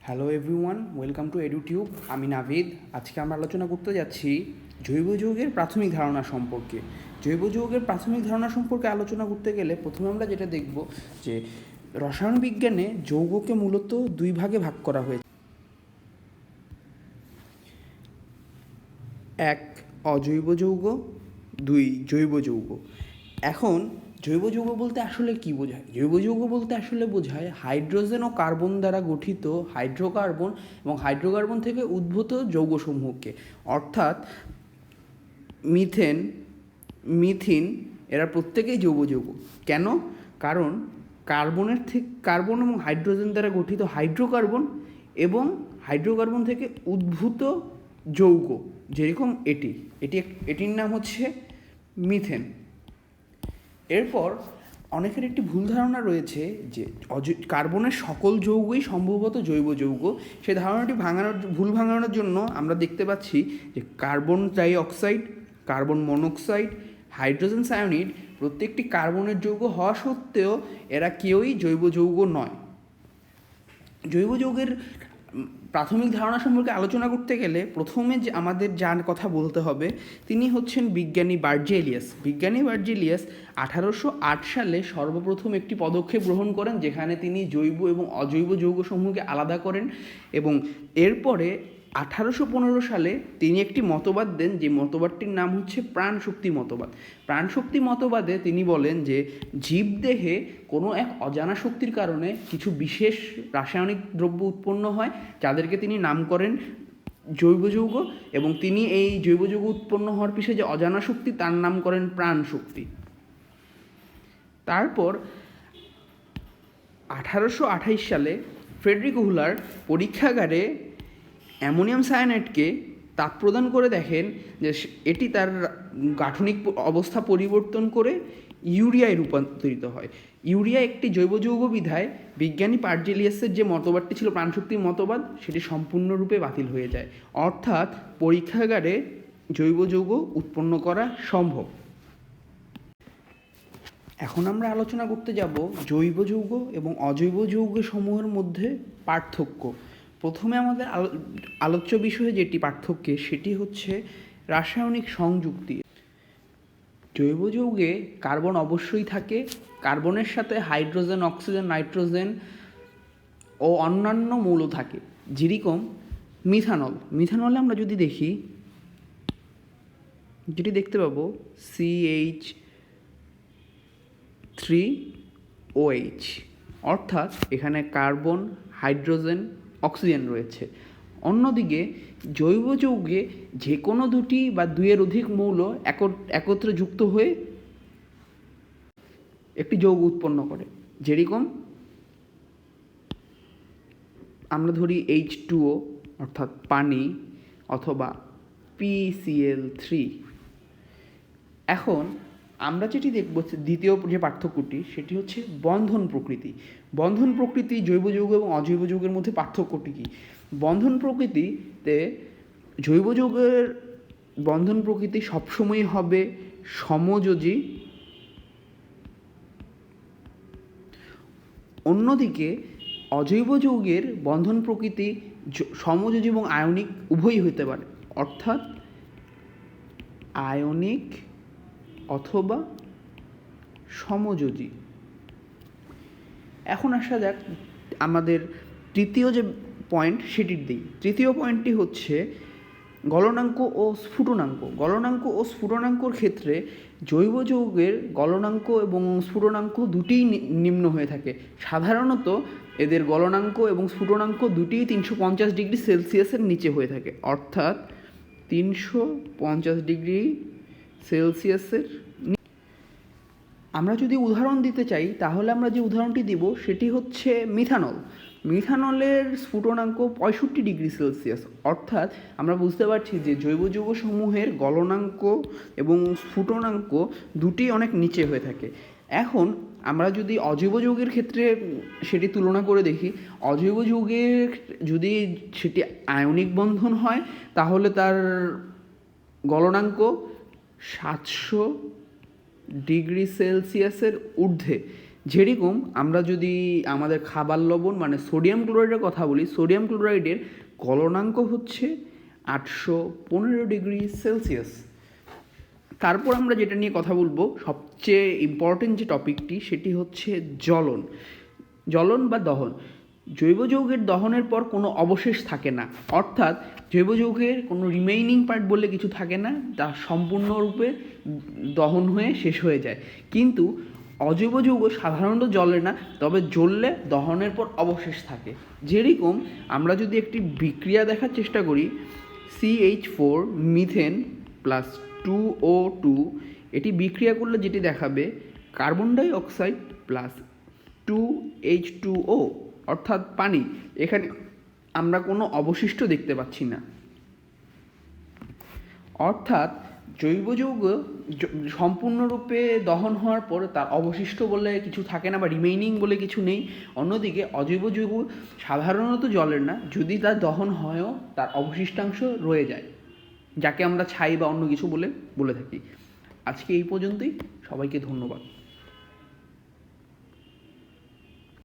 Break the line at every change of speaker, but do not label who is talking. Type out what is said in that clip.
Hello everyone, welcome to EduTube. আমি নাভিদ। আজকে আমরা আলোচনা করতে যাচ্ছি জৈব যৌগের প্রাথমিক ধারণা সম্পর্কে। জৈব যৌগের প্রাথমিক ধারণা সম্পর্কে আলোচনা করতে গেলে প্রথমে আমরা যেটা দেখব যে রসায়ন বিজ্ঞানে যৌগকে মূলত দুই ভাগে ভাগ করা হয়েছে। এক, অজৈব যৌগ, দুই, জৈব যৌগ। এখন জৈব যৌগ বলতে আসলে কি বোঝায়? জৈব যৌগ বলতে আসলে বোঝায় হাইড্রোজেন ও কার্বন দ্বারা গঠিত হাইড্রোকার্বন এবং হাইড্রোকার্বন থেকে উদ্ভূত যৌগসমূহকে, অর্থাৎ মিথিন এরা প্রত্যেকেই জৈব যৌগ। কেন? কারণ কার্বন এবং হাইড্রোজেন দ্বারা গঠিত হাইড্রোকার্বন এবং হাইড্রোকার্বন থেকে উদ্ভূত যৌগ, যেরকম এটির নাম হচ্ছে মিথেন। এরপর অনেকের একটি ভুল ধারণা রয়েছে যে কার্বনের সকল যৌগই সম্ভবত জৈব যৌগ। সেই ধারণাটি ভুল ভাঙানোর জন্য আমরা দেখতে পাচ্ছি যে carbon dioxide, carbon monoxide, hydrogen cyanide প্রত্যেকটি কার্বনের যৌগ হওয়া সত্ত্বেও এরা কেউই জৈব যৌগ নয়। জৈব যৌগের প্রাথমিক ধারণা সম্পর্কে আলোচনা করতে গেলে প্রথমে যে আমাদের যার কথা বলতে হবে তিনি হচ্ছেন বিজ্ঞানী বার্জেলিয়াস। বিজ্ঞানী বার্জেলিয়াস 1808 সালে সর্বপ্রথম একটি পদক্ষেপ গ্রহণ করেন, যেখানে তিনি জৈব এবং অজৈব যৌগসমূহকে আলাদা করেন এবং এরপরে 1815 সালে তিনি একটি মতবাদ দেন, যে মতবাদটির নাম হচ্ছে প্রাণশক্তি মতবাদ। প্রাণশক্তি মতবাদে তিনি বলেন যে জীবদেহে কোনো এক অজানা শক্তির কারণে কিছু বিশেষ রাসায়নিক দ্রব্য উৎপন্ন হয়, যাদেরকে তিনি নাম করেন জৈব যৌগ, এবং তিনি এই জৈব যৌগ উৎপন্ন হওয়ার পিছনে যে অজানা শক্তি তার নাম করেন প্রাণশক্তি। তারপর 1828 সালে ফ্রেডরিক হুলার পরীক্ষাগারে অ্যামোনিয়াম সায়ানাইডকে তাপ প্রদান করে দেখেন যে এটি তার গাঠনিক অবস্থা পরিবর্তন করে ইউরিয়ায় রূপান্তরিত হয়। ইউরিয়া একটি জৈব যৌগ বিধায় বিজ্ঞানী বার্জেলিয়াসের যে মতবাদটি ছিল প্রাণশক্তির মতবাদ, সেটি সম্পূর্ণরূপে বাতিল হয়ে যায়। অর্থাৎ পরীক্ষাগারে জৈব যৌগ উৎপন্ন করা সম্ভব। এখন আমরা আলোচনা করতে যাব জৈব যৌগ এবং অজৈব যৌগ সমূহের মধ্যে পার্থক্য। প্রথমে আমাদের আলোচ্য বিষয়ে যেটি পার্থক্য, সেটি হচ্ছে রাসায়নিক সংযুক্তি। জৈব যৌগে কার্বন অবশ্যই থাকে, কার্বনের সাথে হাইড্রোজেন, অক্সিজেন, নাইট্রোজেন ও অন্যান্য মৌল থাকে, যেরকম মিথানলে আমরা যদি দেখি, যেটি দেখতে পাবো CH3OH, অর্থাৎ এখানে কার্বন, হাইড্রোজেন, অক্সিজেন রয়েছে। অন্যদিকে জৈব যৌগে যে কোনো দুটি বা দুইয়ের অধিক মৌল একত্রে যুক্ত হয়ে একটি যৌগ উৎপন্ন করে, যেরকম আমরা ধরি H2O অর্থাৎ পানি, অথবা PCl3। এখন আমরা যেটি দেখব দ্বিতীয় যে পার্থক্যটি, সেটি হচ্ছে বন্ধন প্রকৃতি। বন্ধন প্রকৃতি জৈব যৌগ এবং অজৈব যৌগের মধ্যে পার্থক্যটি কী? বন্ধন প্রকৃতিতে জৈব যৌগের বন্ধন প্রকৃতি সবসময় হবে সমযোজী, অন্যদিকে অজৈব যৌগের বন্ধন প্রকৃতি সমযোজী এবং আয়নিক উভয়ই হতে পারে, অর্থাৎ আয়নিক অথবা সমযোজী। এখন আসা যাক আমাদের তৃতীয় যে পয়েন্ট সেটির দিই। তৃতীয় পয়েন্টটি হচ্ছে গলনাঙ্ক ও স্ফুটনাঙ্ক। গলনাঙ্ক ও স্ফুটনাঙ্কর ক্ষেত্রে জৈব যৌগের গলনাঙ্ক এবং স্ফুটনাঙ্ক দুটিই নিম্ন হয়ে থাকে। সাধারণত এদের গলনাঙ্ক এবং স্ফুটনাঙ্ক দুটিই 350 ডিগ্রি সেলসিয়াসের নিচে হয়ে থাকে, অর্থাৎ 350 ডিগ্রি সেলসিয়াসের। আমরা যদি উদাহরণ দিতে চাই, তাহলে আমরা যে উদাহরণটি দিব সেটি হচ্ছে মিথানল। মিথানলের স্ফুটনাঙ্ক 65 ডিগ্রি সেলসিয়াস, অর্থাৎ আমরা বুঝতে পারছি যে জৈব যৌগসমূহের গলনাঙ্ক এবং স্ফুটনাঙ্ক দুটি অনেক নিচে হয়ে থাকে। এখন আমরা যদি অজৈব যৌগের ক্ষেত্রে সেটি তুলনা করে দেখি, অজৈব যৌগের যদি সেটি আয়নিক বন্ধন হয়, তাহলে তার গলনাঙ্ক 700 ডিগ্রি সেলসিয়াসের ঊর্ধ্বে, যেরকম আমরা যদি আমাদের খাবার লবণ মানে সোডিয়াম ক্লোরাইডের কথা বলি, সোডিয়াম ক্লোরাইডের গলনাঙ্ক হচ্ছে 815 ডিগ্রি সেলসিয়াস। তারপর আমরা যেটা নিয়ে কথা বলবো সবচেয়ে ইম্পর্টেন্ট যে টপিকটি, সেটি হচ্ছে জ্বলন। জ্বলন বা দহন। জৈব যৌগের দহনের পর কোনো অবশেষ থাকে না, অর্থাৎ জৈব যৌগের কোনো রিমেইনিং পার্ট বলে কিছু থাকে না, তা সম্পূর্ণরূপে দহন হয়ে শেষ হয়ে যায়। কিন্তু অজৈব যৌগ সাধারণত জ্বলে না, তবে জ্বললে দহনের পর অবশেষ থাকে। যেরকম আমরা যদি একটি বিক্রিয়া দেখার চেষ্টা করি, CH4 মিথেন প্লাস 2O2, এটি বিক্রিয়া করলে যেটি দেখাবে carbon die oxide plus 2H2O, অর্থাৎ পানি। এখানে আমরা কোনো অবশিষ্ট দেখতে পাচ্ছি না। অর্থাৎ জৈব যৌগ সম্পূর্ণরূপে দহন হওয়ার পর তার অবশিষ্ট বলে কিছু থাকে না বা রিমেইনিং বলে কিছু নেই। অন্যদিকে অজৈব যৌগ সাধারণত জ্বলে না, যদি তার দহন হয়ও তার অবশিষ্টাংশ রয়ে যায়, যাকে আমরা ছাই বা অন্য কিছু বলে থাকি। আজকে এই পর্যন্তই, সবাইকে ধন্যবাদ।